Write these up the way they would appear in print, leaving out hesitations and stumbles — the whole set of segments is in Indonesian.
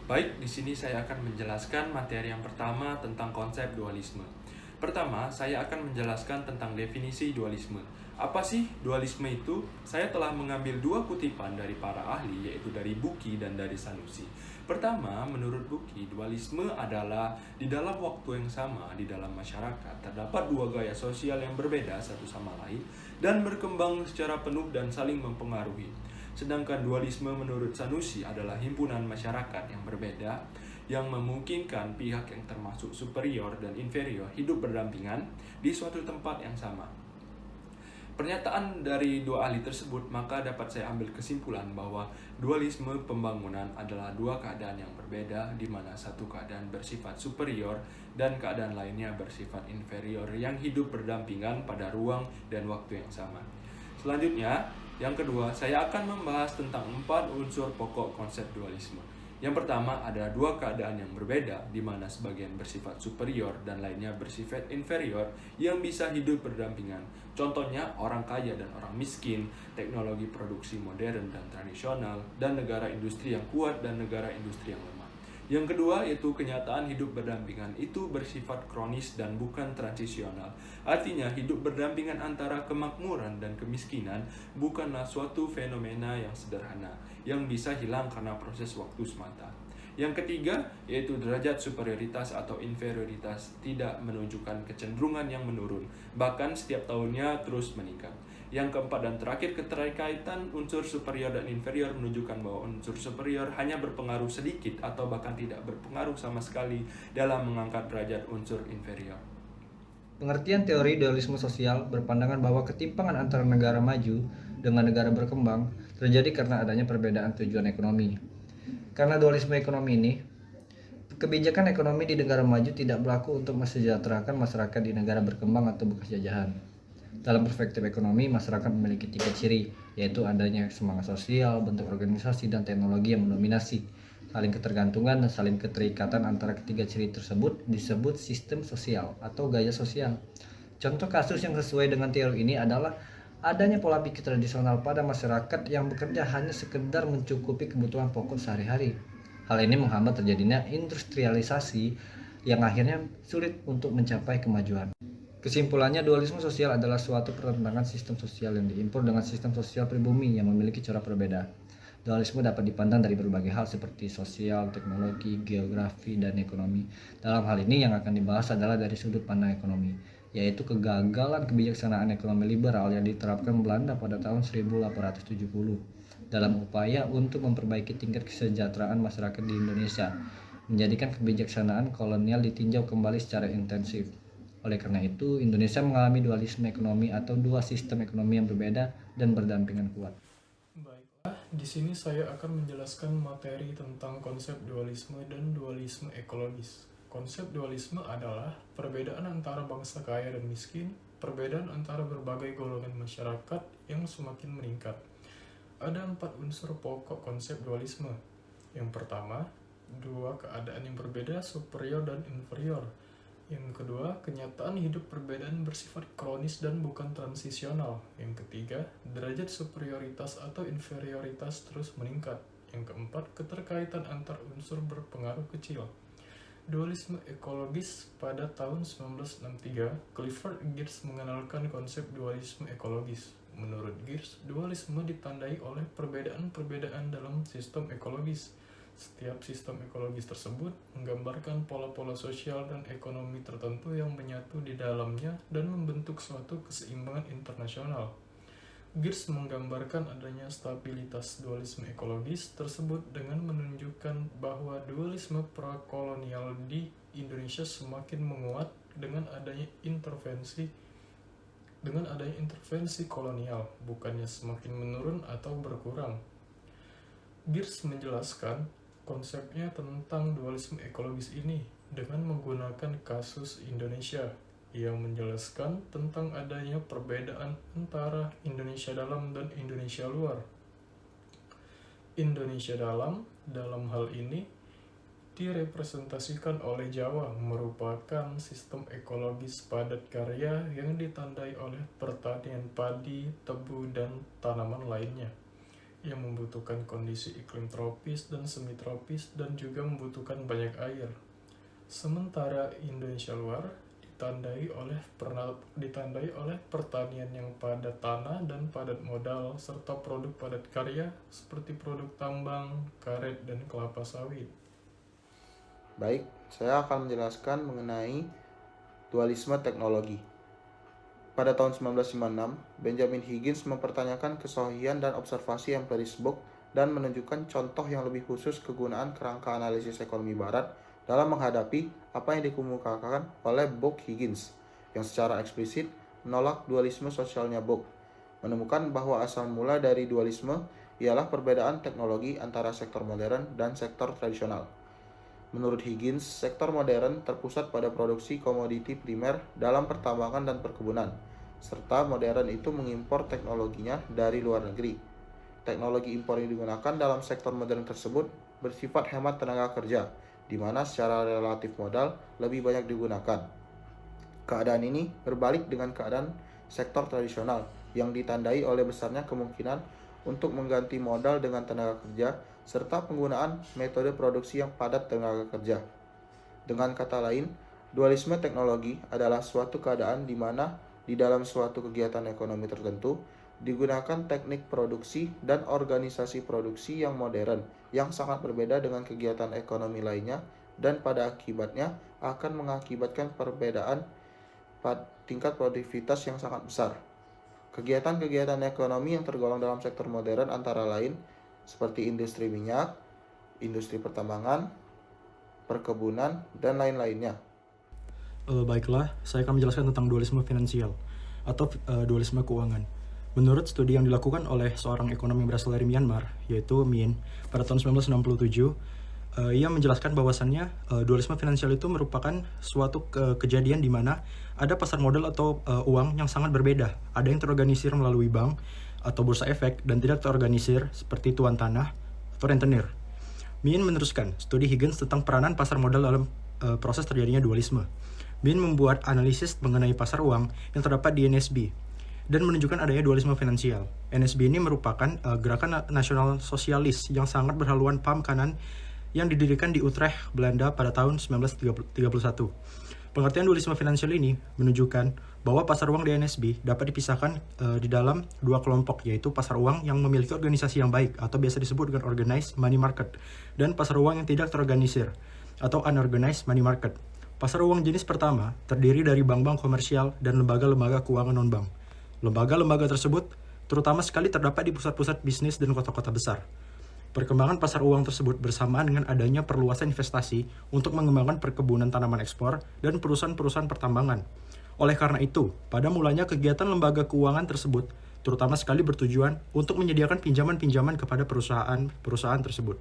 Baik, di sini saya akan menjelaskan materi yang pertama tentang konsep dualisme. Pertama, saya akan menjelaskan tentang definisi dualisme. Apa sih dualisme itu? Saya telah mengambil dua kutipan dari para ahli, yaitu dari Buki dan dari Sanusi. Pertama, menurut Buki, dualisme adalah di dalam waktu yang sama di dalam masyarakat terdapat dua gaya sosial yang berbeda satu sama lain dan berkembang secara penuh dan saling mempengaruhi. Sedangkan dualisme menurut Sanusi adalah himpunan masyarakat yang berbeda yang memungkinkan pihak yang termasuk superior dan inferior hidup berdampingan di suatu tempat yang sama. Pernyataan dari dua ahli tersebut maka dapat saya ambil kesimpulan bahwa dualisme pembangunan adalah dua keadaan yang berbeda di mana satu keadaan bersifat superior dan keadaan lainnya bersifat inferior yang hidup berdampingan pada ruang dan waktu yang sama. Selanjutnya, yang kedua, saya akan membahas tentang 4 unsur pokok konsep dualisme. Yang pertama, ada dua keadaan yang berbeda, di mana sebagian bersifat superior dan lainnya bersifat inferior yang bisa hidup berdampingan. Contohnya, orang kaya dan orang miskin, teknologi produksi modern dan tradisional, dan negara industri yang kuat dan negara industri yang lemah. Yang kedua, yaitu kenyataan hidup berdampingan itu bersifat kronis dan bukan transisional. Artinya, hidup berdampingan antara kemakmuran dan kemiskinan bukanlah suatu fenomena yang sederhana, yang bisa hilang karena proses waktu semata. Yang ketiga, yaitu derajat superioritas atau inferioritas tidak menunjukkan kecenderungan yang menurun, bahkan setiap tahunnya terus meningkat. Yang keempat dan terakhir, keterkaitan unsur superior dan inferior menunjukkan bahwa unsur superior hanya berpengaruh sedikit atau bahkan tidak berpengaruh sama sekali dalam mengangkat derajat unsur inferior. Pengertian teori dualisme sosial berpandangan bahwa ketimpangan antara negara maju dengan negara berkembang terjadi karena adanya perbedaan tujuan ekonomi. Karena dualisme ekonomi ini, kebijakan ekonomi di negara maju tidak berlaku untuk mesejahterakan masyarakat di negara berkembang atau bekas jajahan. Dalam perspektif ekonomi, masyarakat memiliki 3 ciri, yaitu adanya semangat sosial, bentuk organisasi, dan teknologi yang mendominasi. Saling ketergantungan dan saling keterikatan antara ketiga ciri tersebut disebut sistem sosial atau gaya sosial. Contoh kasus yang sesuai dengan teori ini adalah adanya pola pikir tradisional pada masyarakat yang bekerja hanya sekedar mencukupi kebutuhan pokok sehari-hari. Hal ini menghambat terjadinya industrialisasi yang akhirnya sulit untuk mencapai kemajuan. Kesimpulannya, dualisme sosial adalah suatu pertentangan sistem sosial yang diimpor dengan sistem sosial pribumi yang memiliki corak berbeda. Dualisme dapat dipandang dari berbagai hal seperti sosial, teknologi, geografi, dan ekonomi. Dalam hal ini yang akan dibahas adalah dari sudut pandang ekonomi, yaitu kegagalan kebijaksanaan ekonomi liberal yang diterapkan Belanda pada tahun 1870 dalam upaya untuk memperbaiki tingkat kesejahteraan masyarakat di Indonesia, menjadikan kebijaksanaan kolonial ditinjau kembali secara intensif. Oleh karena itu, Indonesia mengalami dualisme ekonomi atau dua sistem ekonomi yang berbeda dan berdampingan kuat. Baiklah, di sini saya akan menjelaskan materi tentang konsep dualisme dan dualisme ekologis. Konsep dualisme adalah perbedaan antara bangsa kaya dan miskin, perbedaan antara berbagai golongan masyarakat yang semakin meningkat. Ada 4 unsur pokok konsep dualisme. Yang pertama, dua keadaan yang berbeda, superior dan inferior. Yang kedua, kenyataan hidup perbedaan bersifat kronis dan bukan transisional. Yang ketiga, derajat superioritas atau inferioritas terus meningkat. Yang keempat, keterkaitan antar unsur berpengaruh kecil. Dualisme ekologis. Pada tahun 1963, Clifford Geertz mengenalkan konsep dualisme ekologis. Menurut Geertz, dualisme ditandai oleh perbedaan-perbedaan dalam sistem ekologis. Setiap sistem ekologis tersebut menggambarkan pola-pola sosial dan ekonomi tertentu yang menyatu di dalamnya dan membentuk suatu keseimbangan internasional. Geertz menggambarkan adanya stabilitas dualisme ekologis tersebut dengan menunjukkan bahwa dualisme prakolonial di Indonesia semakin menguat dengan adanya intervensi kolonial, bukannya semakin menurun atau berkurang. Geertz menjelaskan konsepnya tentang dualisme ekologis ini dengan menggunakan kasus Indonesia yang menjelaskan tentang adanya perbedaan antara Indonesia dalam dan Indonesia luar. Indonesia dalam hal ini direpresentasikan oleh Jawa, merupakan sistem ekologis padat karya yang ditandai oleh pertanian padi, tebu, dan tanaman lainnya. yang membutuhkan kondisi iklim tropis dan semitropis dan juga membutuhkan banyak air. Sementara Indonesia luar ditandai oleh pertanian yang padat tanah dan padat modal serta produk padat karya seperti produk tambang, karet, dan kelapa sawit. Baik, saya akan menjelaskan mengenai dualisme teknologi. Pada tahun 1956, Benjamin Higgins mempertanyakan kesahihan dan observasi empiris Book dan menunjukkan contoh yang lebih khusus kegunaan kerangka analisis ekonomi barat dalam menghadapi apa yang dikemukakan oleh Book Higgins, yang secara eksplisit menolak dualisme sosialnya Book, menemukan bahwa asal mula dari dualisme ialah perbedaan teknologi antara sektor modern dan sektor tradisional. Menurut Higgins, sektor modern terpusat pada produksi komoditi primer dalam pertambangan dan perkebunan, serta modern itu mengimpor teknologinya dari luar negeri. Teknologi impor yang digunakan dalam sektor modern tersebut bersifat hemat tenaga kerja, di mana secara relatif modal lebih banyak digunakan. Keadaan ini berbalik dengan keadaan sektor tradisional yang ditandai oleh besarnya kemungkinan untuk mengganti modal dengan tenaga kerja serta penggunaan metode produksi yang padat tenaga kerja. Dengan kata lain, dualisme teknologi adalah suatu keadaan di mana di dalam suatu kegiatan ekonomi tertentu digunakan teknik produksi dan organisasi produksi yang modern yang sangat berbeda dengan kegiatan ekonomi lainnya dan pada akibatnya akan mengakibatkan perbedaan tingkat produktivitas yang sangat besar. Kegiatan-kegiatan ekonomi yang tergolong dalam sektor modern antara lain seperti industri minyak, industri pertambangan, perkebunan, dan lain-lainnya. Baiklah, saya akan menjelaskan tentang dualisme finansial atau dualisme keuangan. Menurut studi yang dilakukan oleh seorang ekonom yang berasal dari Myanmar, yaitu Min, pada tahun 1967, ia menjelaskan bahwasannya dualisme finansial itu merupakan suatu kejadian di mana ada pasar modal atau uang yang sangat berbeda. Ada yang terorganisir melalui bank atau bursa efek dan tidak terorganisir seperti tuan tanah atau rentenir. Min meneruskan studi Higgins tentang peranan pasar modal dalam proses terjadinya dualisme. Min membuat analisis mengenai pasar uang yang terdapat di NSB dan menunjukkan adanya dualisme finansial. NSB ini merupakan gerakan nasional sosialis yang sangat berhaluan paham kanan yang didirikan di Utrecht, Belanda pada tahun 1931. Pengertian dualisme finansial ini menunjukkan bahwa pasar uang di NSB dapat dipisahkan di dalam dua kelompok, yaitu pasar uang yang memiliki organisasi yang baik atau biasa disebut dengan organized money market, dan pasar uang yang tidak terorganisir atau unorganized money market. Pasar uang jenis pertama terdiri dari bank-bank komersial dan lembaga-lembaga keuangan non-bank. Lembaga-lembaga tersebut terutama sekali terdapat di pusat-pusat bisnis dan kota-kota besar. Perkembangan pasar uang tersebut bersamaan dengan adanya perluasan investasi untuk mengembangkan perkebunan tanaman ekspor dan perusahaan-perusahaan pertambangan. Oleh karena itu, pada mulanya kegiatan lembaga keuangan tersebut terutama sekali bertujuan untuk menyediakan pinjaman-pinjaman kepada perusahaan-perusahaan tersebut.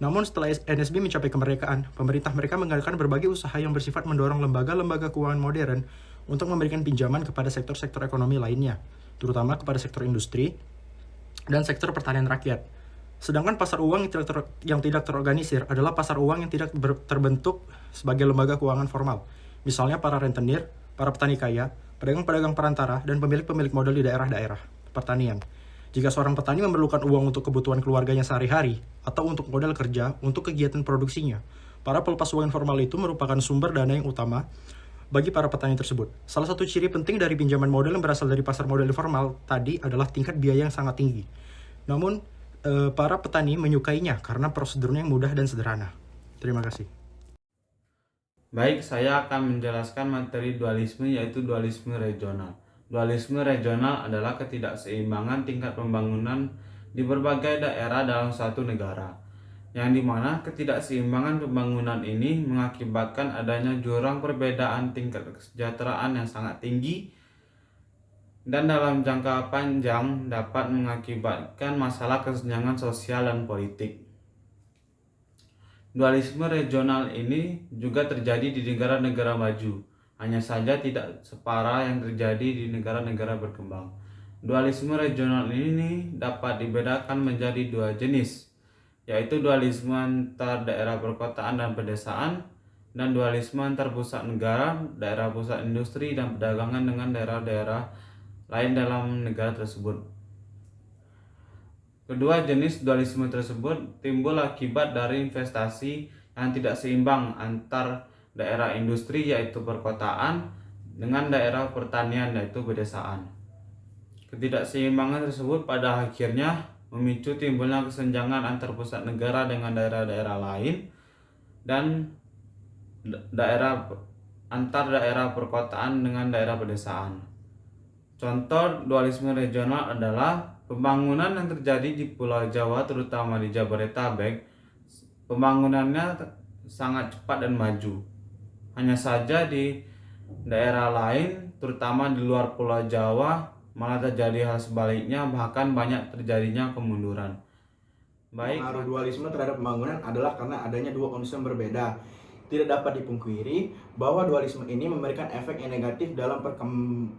Namun setelah NSB mencapai kemerdekaan, pemerintah mereka mengadakan berbagai usaha yang bersifat mendorong lembaga-lembaga keuangan modern untuk memberikan pinjaman kepada sektor-sektor ekonomi lainnya, terutama kepada sektor industri dan sektor pertanian rakyat. Sedangkan pasar uang yang tidak terorganisir adalah pasar uang yang tidak terbentuk sebagai lembaga keuangan formal. Misalnya para rentenir, para petani kaya, pedagang-pedagang perantara, dan pemilik-pemilik modal di daerah-daerah pertanian. Jika seorang petani memerlukan uang untuk kebutuhan keluarganya sehari-hari atau untuk modal kerja untuk kegiatan produksinya, para pelepas uang informal itu merupakan sumber dana yang utama bagi para petani tersebut. Salah satu ciri penting dari pinjaman modal yang berasal dari pasar modal informal tadi adalah tingkat biaya yang sangat tinggi. Namun, para petani menyukainya karena prosedurnya yang mudah dan sederhana. Terima kasih. Baik, saya akan menjelaskan materi dualisme, yaitu dualisme regional. Dualisme regional adalah ketidakseimbangan tingkat pembangunan di berbagai daerah dalam satu negara, yang dimana ketidakseimbangan pembangunan ini mengakibatkan adanya jurang perbedaan tingkat kesejahteraan yang sangat tinggi dan dalam jangka panjang dapat mengakibatkan masalah kesenjangan sosial dan politik. Dualisme regional ini juga terjadi di negara-negara maju, hanya saja tidak separah yang terjadi di negara-negara berkembang. Dualisme regional ini dapat dibedakan menjadi dua jenis, yaitu dualisme antar daerah perkotaan dan pedesaan, dan dualisme antar pusat negara, daerah pusat industri dan perdagangan dengan daerah-daerah lain dalam negara tersebut. Kedua jenis dualisme tersebut timbul akibat dari investasi yang tidak seimbang antar daerah industri yaitu perkotaan dengan daerah pertanian yaitu pedesaan. Ketidakseimbangan tersebut pada akhirnya memicu timbulnya kesenjangan antar pusat negara dengan daerah-daerah lain dan antar daerah perkotaan dengan daerah pedesaan. Contoh dualisme regional adalah pembangunan yang terjadi di Pulau Jawa, terutama di Jabodetabek. Pembangunannya sangat cepat dan maju. Hanya saja di daerah lain, terutama di luar Pulau Jawa, malah terjadi hal sebaliknya, bahkan banyak terjadinya kemunduran. Pengaruh dualisme terhadap pembangunan adalah karena adanya dua kondisi yang berbeda. Tidak dapat dipungkiri bahwa dualisme ini memberikan efek yang negatif dalam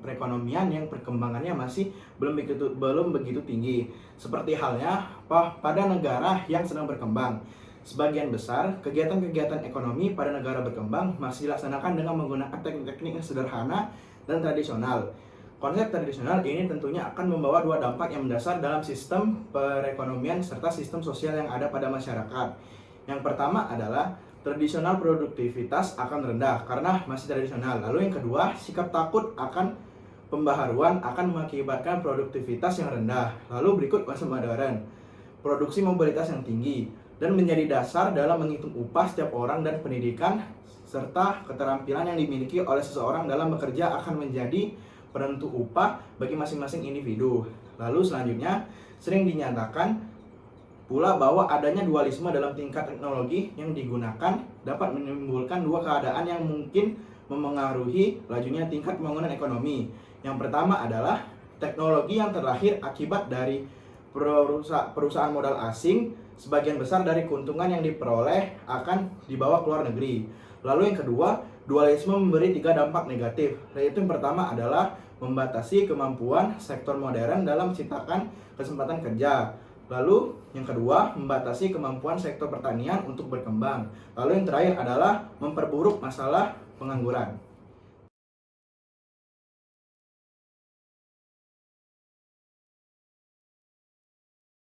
perekonomian yang perkembangannya masih belum begitu tinggi. Seperti halnya pada negara yang sedang berkembang. Sebagian besar kegiatan-kegiatan ekonomi pada negara berkembang masih dilaksanakan dengan menggunakan teknik-teknik yang sederhana dan tradisional. Konsep tradisional ini tentunya akan membawa dua dampak yang mendasar dalam sistem perekonomian serta sistem sosial yang ada pada masyarakat. Yang pertama adalah tradisional produktivitas akan rendah karena masih tradisional. Lalu yang kedua, sikap takut akan pembaharuan akan mengakibatkan produktivitas yang rendah. Lalu berikut konsep modern, produksi mobilitas yang tinggi dan menjadi dasar dalam menghitung upah setiap orang dan pendidikan serta keterampilan yang dimiliki oleh seseorang dalam bekerja akan menjadi penentu upah bagi masing-masing individu. Lalu selanjutnya, sering dinyatakan pula bahwa adanya dualisme dalam tingkat teknologi yang digunakan dapat menimbulkan dua keadaan yang mungkin memengaruhi lajunya tingkat pembangunan ekonomi. Yang pertama adalah teknologi yang terlahir akibat dari perusahaan modal asing, sebagian besar dari keuntungan yang diperoleh akan dibawa ke luar negeri. Lalu yang kedua, dualisme memberi tiga dampak negatif, yaitu yang pertama adalah membatasi kemampuan sektor modern dalam menciptakan kesempatan kerja. Lalu yang kedua, membatasi kemampuan sektor pertanian untuk berkembang. Lalu yang terakhir adalah memperburuk masalah pengangguran.